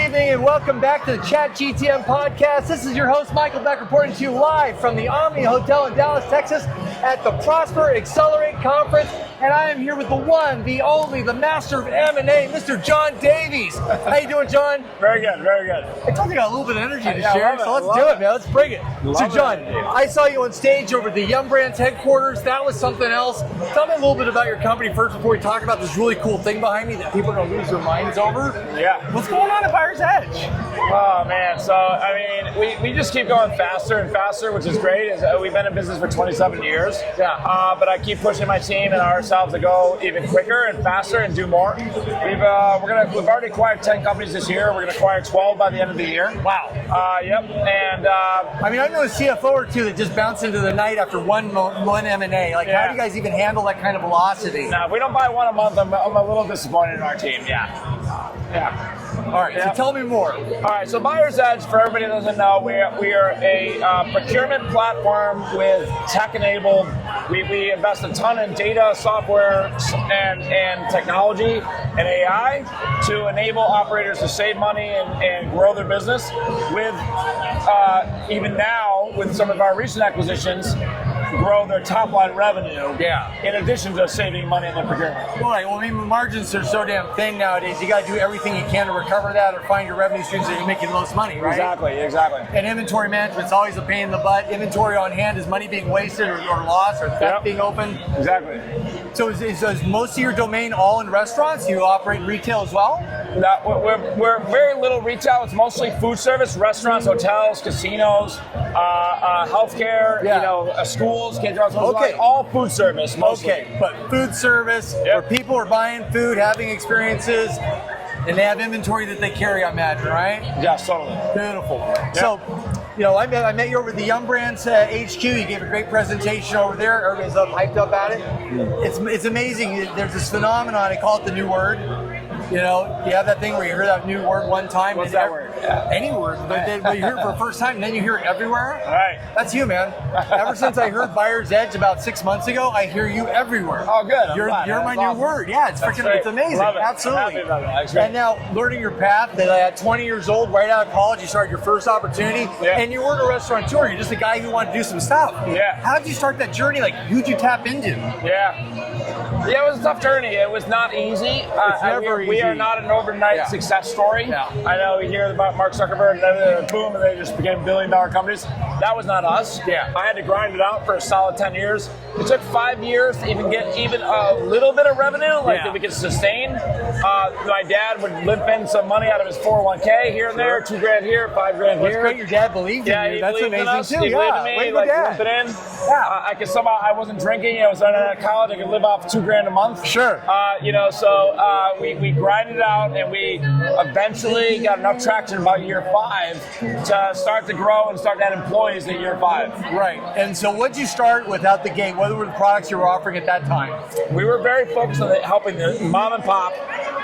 evening and welcome back to the Chat GTM podcast. This is your host, Michael Beck, reporting to you live from the Omni Hotel in Dallas, Texas at the Prosper Accelerate Conference. And I am here with the one, the only, the master of M&A, Mr. John Davies. How you doing, John? Very good, very good. I told you I got a little bit of energy to share, so let's do it, man. Let's bring it. So, John, I saw you on stage over at the Yum Brands headquarters. That was something else. Tell me a little bit about your company first before we talk about this really cool thing behind me that people are going to lose their minds over. Yeah. What's going on at Buyer's Edge? Oh, man. So, I mean, we just keep going faster and faster, which is great. We've been in business for 27 years. Yeah. But I keep pushing my team and ourselves to go even quicker and faster and do more. We've already acquired 10 companies this year. We're going to acquire 12 by the end of the year. Wow. Yep. And I mean, I know a CFO or two that just bounce into the night after one M&A. Like, how do you guys even handle that kind of velocity? no, if we don't buy one a month, I'm a little disappointed in our team. Yeah. All right, so tell me more. All right, so Buyer's Edge, for everybody that doesn't know, we are a procurement platform with tech-enabled. We invest a ton in data, software, and technology and AI to enable operators to save money and grow their business. With even now, with some of our recent acquisitions, grow their top line revenue. Yeah. In addition to saving money in their procurement. Right. Well, I mean, margins are so damn thin nowadays. You got to do everything you can to recover that or find your revenue streams that you're making the most money, right? Exactly. And inventory management's always a pain in the butt. Inventory on hand is money being wasted or lost or theft being opened. Exactly. So is most of your domain all in restaurants? You operate retail as well? We're very little retail. It's mostly food service, restaurants, hotels, casinos, healthcare, schools, kids' all food service mostly. Okay, but food service where people are buying food, having experiences, and they have inventory that they carry, I imagine, right? Yes, totally. Beautiful. Yep. So, I met you over at the Yum Brands HQ. You gave a great presentation over there. Everybody's hyped up at it. It's amazing. There's this phenomenon. I call it the new word. You have that thing where you hear that new word one time. What's that word? Any word. But then you hear it for the first time, and then you hear it everywhere. Right. That's you, man. Ever since I heard Buyer's Edge about 6 months ago, I hear you everywhere. Oh, good. You're my new word. Yeah, it's amazing. Love it. Absolutely. I'm happy about it. That's great. And now, learning your path, that at 20 years old, right out of college, you started your first opportunity, and you weren't a restaurateur. You're just a guy who wanted to do some stuff. Yeah. How did you start that journey? Like, who'd you tap into? Yeah, it was a tough journey. It was not easy. It's never easy. We are not an overnight success story. Yeah. I know we hear about Mark Zuckerberg and then boom, and they just became billion-dollar companies. That was not us. Yeah. I had to grind it out for a solid 10 years. It took 5 years to even get a little bit of revenue, that we could sustain. My dad would limp in some money out of his 401k here and there, $2,000 here, $5,000 here. That's great. Your dad believed in you. That's amazing too. He believed in me. Way to go, Dad. Limp it in. I could somehow. I wasn't drinking. I was out of college. I could live off $2,000 a month. Sure. So we grinded it out, and we eventually got enough traction about year 5 to start to grow and start to add employees at year 5. Right. And so what did you start with out the gate? What were the products you were offering at that time? We were very focused on helping the mom and pop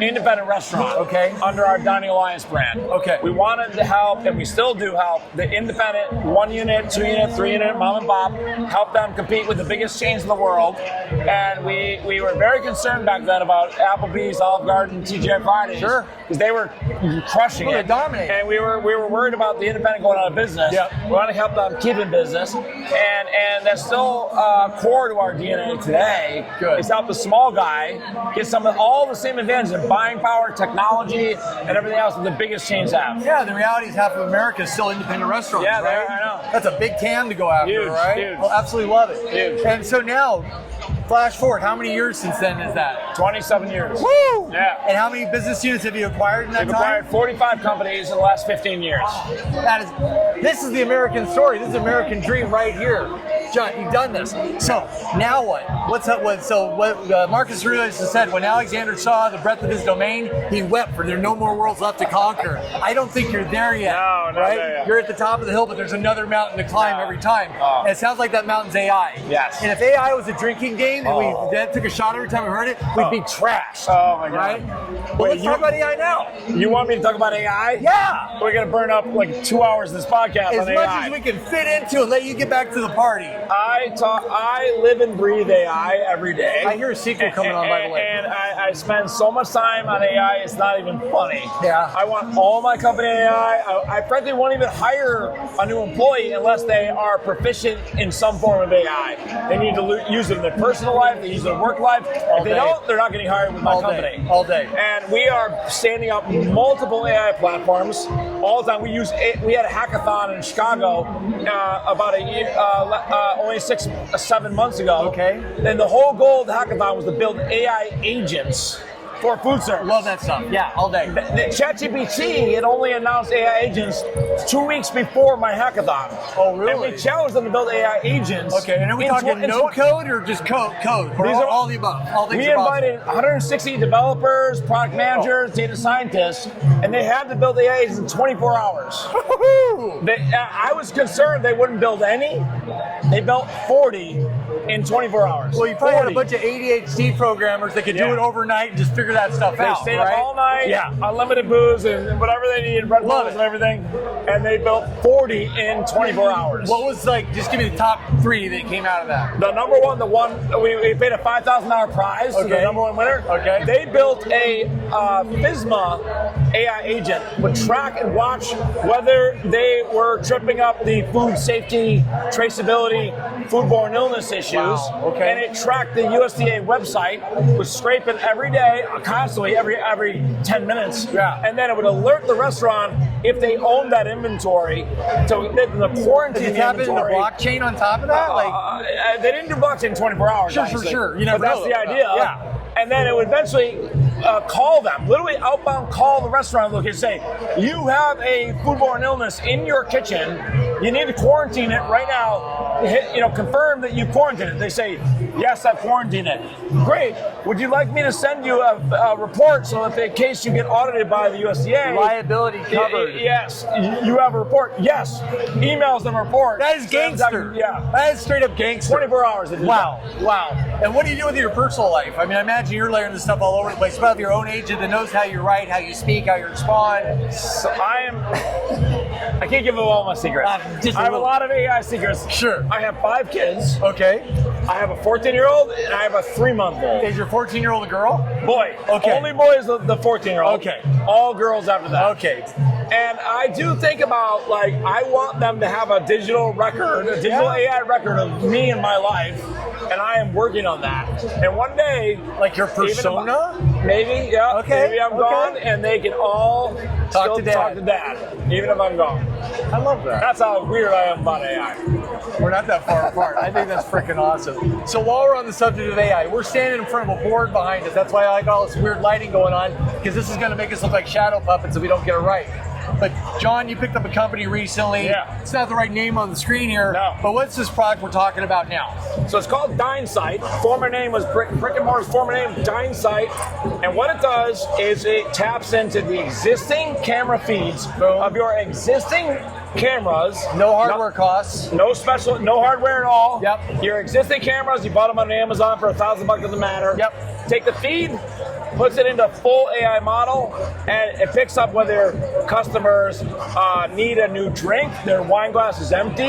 independent restaurant under our Dining Alliance brand. Okay. We wanted to help, and we still do help, the independent 1 unit, 2 unit, 3 unit mom and pop, help them compete with the biggest chains in the world. And we were very concerned back then about Applebee's, Olive Garden, TGI Fridays. Sure. Because they were crushing it. They dominated. And we were worried about the independent going out of business. Yep. We want to help them keep in business. And that's still core to our DNA today. Good. Is help the small guy get all the same advantages in buying power, technology, and everything else that the biggest chains have. Yeah, the reality is half of America is still independent restaurants, Yeah, right? I know. That's a big TAM to go after, Huge, right? huge. Well, absolutely love it. Huge. And so now, flash forward, how many years since then is that? 27 years. Woo! Yeah. And how many business units have you acquired in that We've time? acquired 45 companies in the last 15 years. This is the American story. This is the American dream right here. John, you've done this. So now what? What's up? Marcus Aurelius has said, when Alexander saw the breadth of his domain, he wept, for there are no more worlds left to conquer. I don't think you're there yet. No, right? there yet. You're at the top of the hill, but there's another mountain to climb every time. Oh. And it sounds like that mountain's AI. Yes. And if AI was a drinking game and we took a shot every time we heard it, we'd be trashed. Oh my God. Right? Well, let's talk about AI now. You want me to talk about AI? Yeah. We're going to burn up like 2 hours of this podcast As on much AI. as we can fit into and let you get back to the party. I live and breathe AI every day. I hear a sequel coming on, by the way. And I spend so much time on AI, it's not even funny. Yeah. I want all my company AI. I frankly won't even hire a new employee unless they are proficient in some form of AI. They need to use it in their personal life, they use it in work life. If they don't, they're not getting hired with my company. All day. And we are standing up multiple AI platforms all the time. We had a hackathon in Chicago about a year, only 6-7 months ago. Okay. And the whole goal of the hackathon was to build AI agents for food service. Love that stuff. Yeah, all day. The ChatGPT had only announced AI agents 2 weeks before my hackathon. Oh, really? And we challenged them to build AI agents. Okay, and are we talking no code or just code? Or These are all the above. All things we invited 160 developers, product managers, data scientists, and they had to build AI agents in 24 hours. I was concerned they wouldn't build any. They built 40 in 24 hours. Well, you probably had a bunch of ADHD programmers that could do it overnight and just figure that stuff out. They stayed up all night, unlimited booze and whatever they needed, Red Bulls and everything, and they built 40 in 24 hours. What was just give me the top 3 that came out of that? The number one, we paid a $5,000 prize to the number one winner. Okay. They built a FSMA AI agent, would track and watch whether they were tripping up the food safety, traceability, foodborne illness issues. Wow. Okay. And it tracked the USDA website, was scraping every day, constantly, every 10 minutes. Yeah. And then it would alert the restaurant if they owned that inventory to the quarantine. Did it happen in the blockchain on top of that? They didn't do blockchain in 24 hours. Sure. You never but that's know. the idea. Yeah. And then it would eventually call them, literally outbound call the restaurant look and say, you have a foodborne illness in your kitchen. You need to quarantine it right now. Confirm that you quarantined it. They say, yes, I've quarantined it. Great. Would you like me to send you a report so that in case you get audited by the USDA, liability covered? Yes. You have a report. Yes. Emails them a report. That is gangster. That is straight up gangster. 24 hours. Wow. And what do you do with your personal life? I mean, I imagine you're layering this stuff all over the place. You have your own agent that knows how you write, how you speak, how you respond. So I can't give away all my secrets. I have a lot of AI secrets. Sure. I have 5 kids. Okay. I have a 14-year-old and I have a 3-month-old. Is your 14-year-old a girl? Boy. Okay. Only boy is the 14-year-old. Okay. All girls after that. Okay. And I do think about, I want them to have a digital record, a digital AI record of me and my life, and I am working on that. And one day... Like your persona? Maybe, yeah. Okay. Maybe I'm gone, and they can all talk to dad, even if I'm gone. I love that. That's how weird I am about AI. We're not that far apart. I think that's freaking awesome. So while we're on the subject of AI, we're standing in front of a board behind us. That's why I like all this weird lighting going on, because this is going to make us look like shadow puppets if we don't get it right. But John, you picked up a company recently. Yeah. It's not the right name on the screen here. No. But what's this product we're talking about now? So it's called DineSight. Former name was Brick and Mortar's former name, DineSight. And what it does is it taps into the existing camera feeds of your existing cameras. No hardware costs. No hardware at all. Yep. Your existing cameras, you bought them on Amazon for $1,000, doesn't matter. Yep. Take the feed, puts it into full AI model, and it picks up whether customers need a new drink, their wine glass is empty,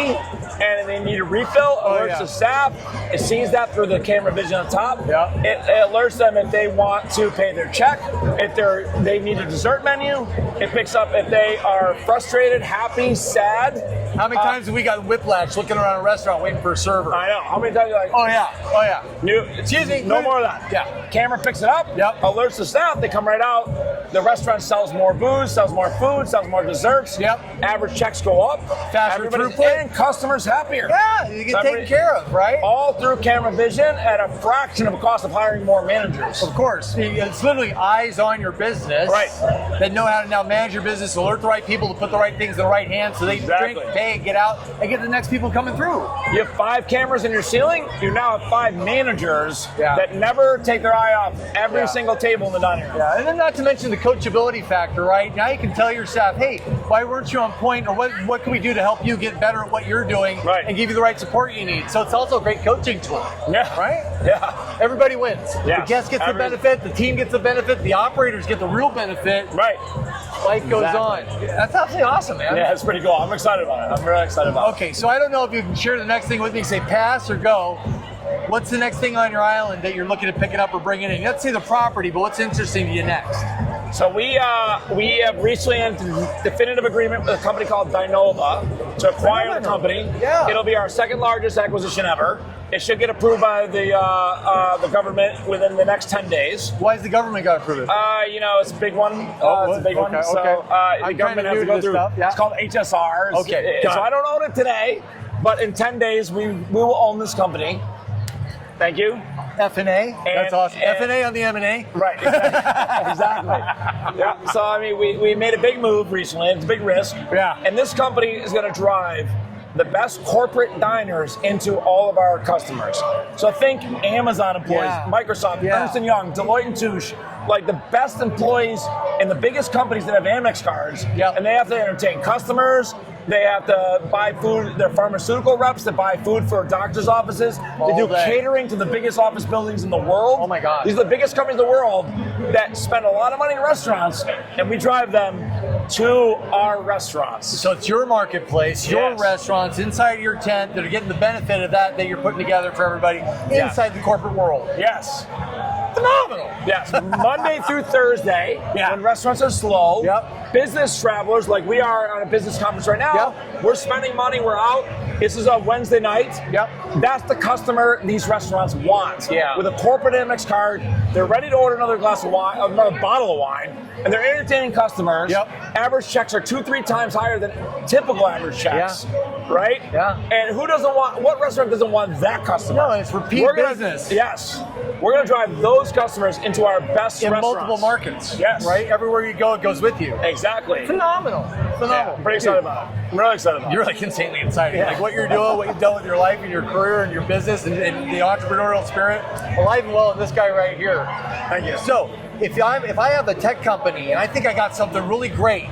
and they need a refill, alerts the staff. It sees that through the camera vision on top. It alerts them if they want to pay their check, if they need a dessert menu. It picks up if they are frustrated, happy, sad. How many times have we got whiplash looking around a restaurant waiting for a server? I know. How many times you're like, oh yeah. Excuse me, no more of that. Yeah. Camera picks it up, alerts the staff, they come right out. The restaurant sells more booze, sells more food, sells more desserts. Average checks go up. Faster throughput. And customers happier. Yeah, you get taken care of, right? All through camera vision at a fraction of the cost of hiring more managers. Of course. It's literally eyes on your business. Right. That know how to now manage your business, alert the right people to put the right things in the right hands so they drink, pay, get out, and get the next people coming through. You have 5 cameras in your ceiling, you now have 5 managers that never take their eye off every single table in the dining room. Yeah, and then not to mention the coachability factor, right? Now you can tell your staff, hey, why weren't you on point, or what can we do to help you get better at what you're doing, and give you the right support you need. So it's also a great coaching tool. Yeah. Right? Yeah. Everybody wins. Yeah. The guest gets the benefit, the team gets the benefit, the operators get the real benefit. Right. Life goes on. That's absolutely awesome, man. Yeah, it's pretty cool. I'm excited about it. I'm really excited about it. Okay, so I don't know if you can share the next thing with me, say pass or go. What's the next thing on your island that you're looking to pick it up or bring it in? Let's say the property, but what's interesting to you next? So we have recently entered a definitive agreement with a company called Dinova to acquire the company. Yeah. It'll be our second largest acquisition ever. It should get approved by the government within the next 10 days. Why has the government got to approve it? It's a big one. It's a big one. Okay. So the government has to go through. Stuff. Yeah. It's called HSR. Okay. So I don't own it today, but in 10 days we will own this company. Thank you. F&A. That's awesome. F&A on the M&A. Right. Exactly. Yeah. So I mean, we made a big move recently. It's a big risk. Yeah. And this company is going to drive the best corporate diners into all of our customers. So think Amazon employees, Microsoft, Ernst & Young, Deloitte and Touche, like the best employees in the biggest companies that have Amex cards. Yep. And they have to entertain customers. They have to buy food. They're pharmaceutical reps that buy food for doctors' offices. They do catering to the biggest office buildings in the world. Oh my God. These are the biggest companies in the world that spend a lot of money in restaurants, and we drive them to our restaurants. So it's your marketplace, your restaurants inside your tent that are getting the benefit of that you're putting together for everybody inside the corporate world. Yes. Phenomenal. Yes. Monday through Thursday, when restaurants are slow, business travelers like we are on a business conference right now, we're spending money, we're out. This is a Wednesday night. That's the customer these restaurants want. With a corporate Amex card, they're ready to order another glass of wine, another bottle of wine, and they're entertaining customers. Average checks are 2-3 times higher than typical average checks. Right? And who doesn't want, what restaurant doesn't want that customer? No, it's repeat business. Yes. We're going to drive those customers into our best in restaurants. multiple markets. Yes. Right? Everywhere you go, it goes with you. Exactly. Phenomenal. Yeah, I'm pretty excited about it. I'm really excited about it. You're like insanely excited. Like what you're doing, what you've done with your life and your career and your business and the entrepreneurial spirit, alive and well in this guy right here. Thank you. So if I have a tech company and I think I got something really great,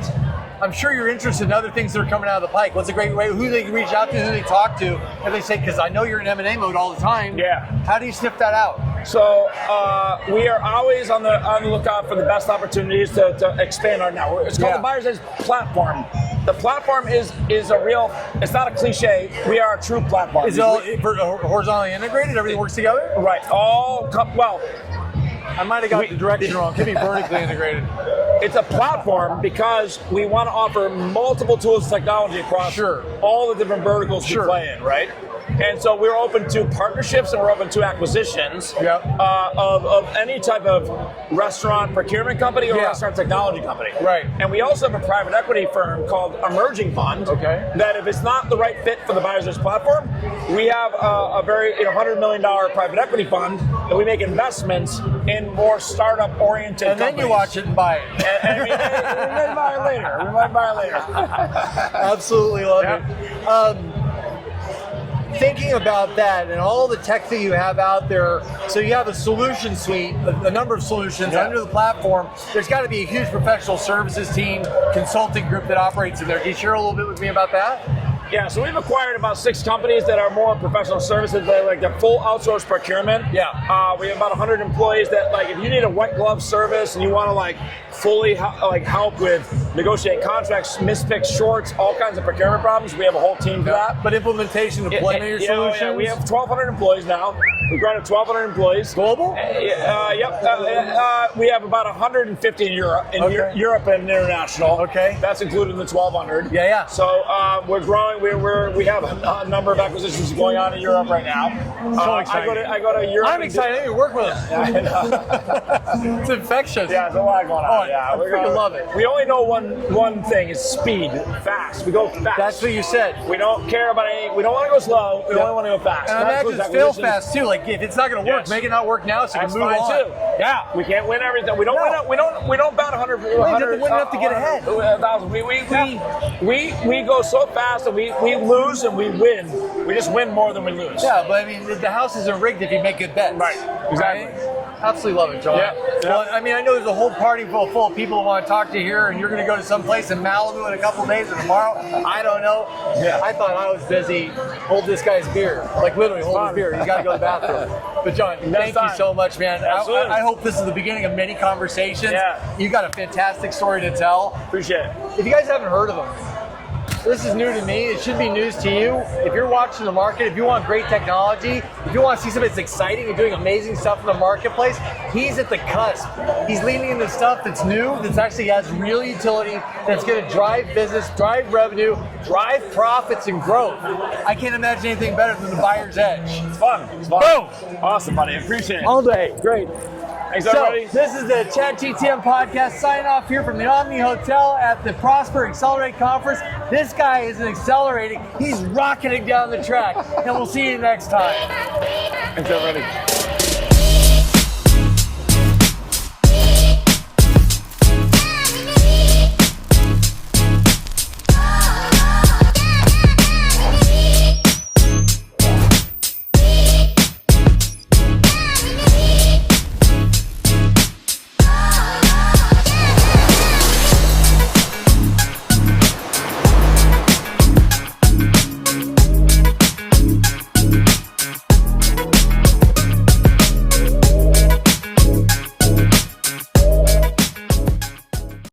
I'm sure you're interested in other things that are coming out of the pike. What's a great way? Who they can reach out to? Who they talk to? And they say, because I know you're in M&A mode all the time. Yeah. How do you sniff that out? So we are always on the lookout for the best opportunities to expand our network. It's called the Buyer's Edge platform. The platform is a real. It's not a cliche. We are a true platform. Is it all horizontally integrated? Everything works together? Right. I might have got the direction wrong. Could be vertically integrated. It's a platform because we want to offer multiple tools and technology across all the different verticals we play in, right? And so we're open to partnerships and we're open to acquisitions of any type of restaurant procurement company or restaurant technology company. Right. And we also have a private equity firm called Emerging Fund that if it's not the right fit for the Buyer's Edge platform, we have a very $100 million private equity fund that we make investments in more startup-oriented companies. And then you watch it and buy it. And we might buy it later. We might buy it later. Absolutely love it. Thinking about that and all the tech that you have out there, so you have a solution suite, a number of solutions under the platform. There's got to be a huge professional services team, consulting group that operates in there. Can you share a little bit with me about that? Yeah, so we've acquired about 6 companies that are more professional services. They're like the full outsourced procurement. We have about 100 employees that, like, if you need a white glove service and you want to like fully help with negotiating contracts, mispick shorts, all kinds of procurement problems, we have a whole team for that. But implementation, deployment of your solutions? Yeah, we have 1,200 employees now. We've grown to 1,200 employees. Global? We have about 150 in Europe, Europe and international. That's included in the 1,200. So we're growing. We have a number of acquisitions going on in Europe right now. So excited. I go to Europe. I'm excited to work with us. It's infectious. Yeah, there's a lot going on. I freaking love it. We only know one thing is speed, fast. We go fast. That's what you said. We don't care about anything. We don't want to go slow. We only want to go fast. And I imagine it's fail fast too. Like if it's not going to work, make it not work now so you can move on. Too. Yeah, we can't win everything. We don't win. We don't bat 100. You have to win enough to get ahead. 1,000. We go so fast and we lose and we win. We just win more than we lose. Yeah, but I mean the house isn't rigged if you make good bets. Right. Exactly. Right? Absolutely love it, John. Yeah. Well, I mean, I know there's a whole party full of people who want to talk to you here, and you're going to go to some place in Malibu in a couple days or tomorrow. I don't know. Yeah. I thought I was busy. Hold this guy's beer. Like, literally, hold his beer. He's got to go to the bathroom. But, John, thank you so much, man. I hope this is the beginning of many conversations. Yeah. You got a fantastic story to tell. Appreciate it. If you guys haven't heard of him, this is new to me. It should be news to you. If you're watching the market, if you want great technology, if you want to see something that's exciting and doing amazing stuff in the marketplace, he's at the cusp. He's leaning into stuff that's new, that's actually has real utility, that's going to drive business, drive revenue, drive profits and growth. I can't imagine anything better than the buyer's edge. It's fun. It's fun. Boom! Awesome, buddy. Appreciate it. All day. Great. Thanks, So, everybody. this is the Chat GTM podcast. Signing off here from the Omni Hotel at the Prosper Accelerate Conference. This guy isn't accelerating. He's rocketing down the track. And we'll see you next time. Thanks, everybody.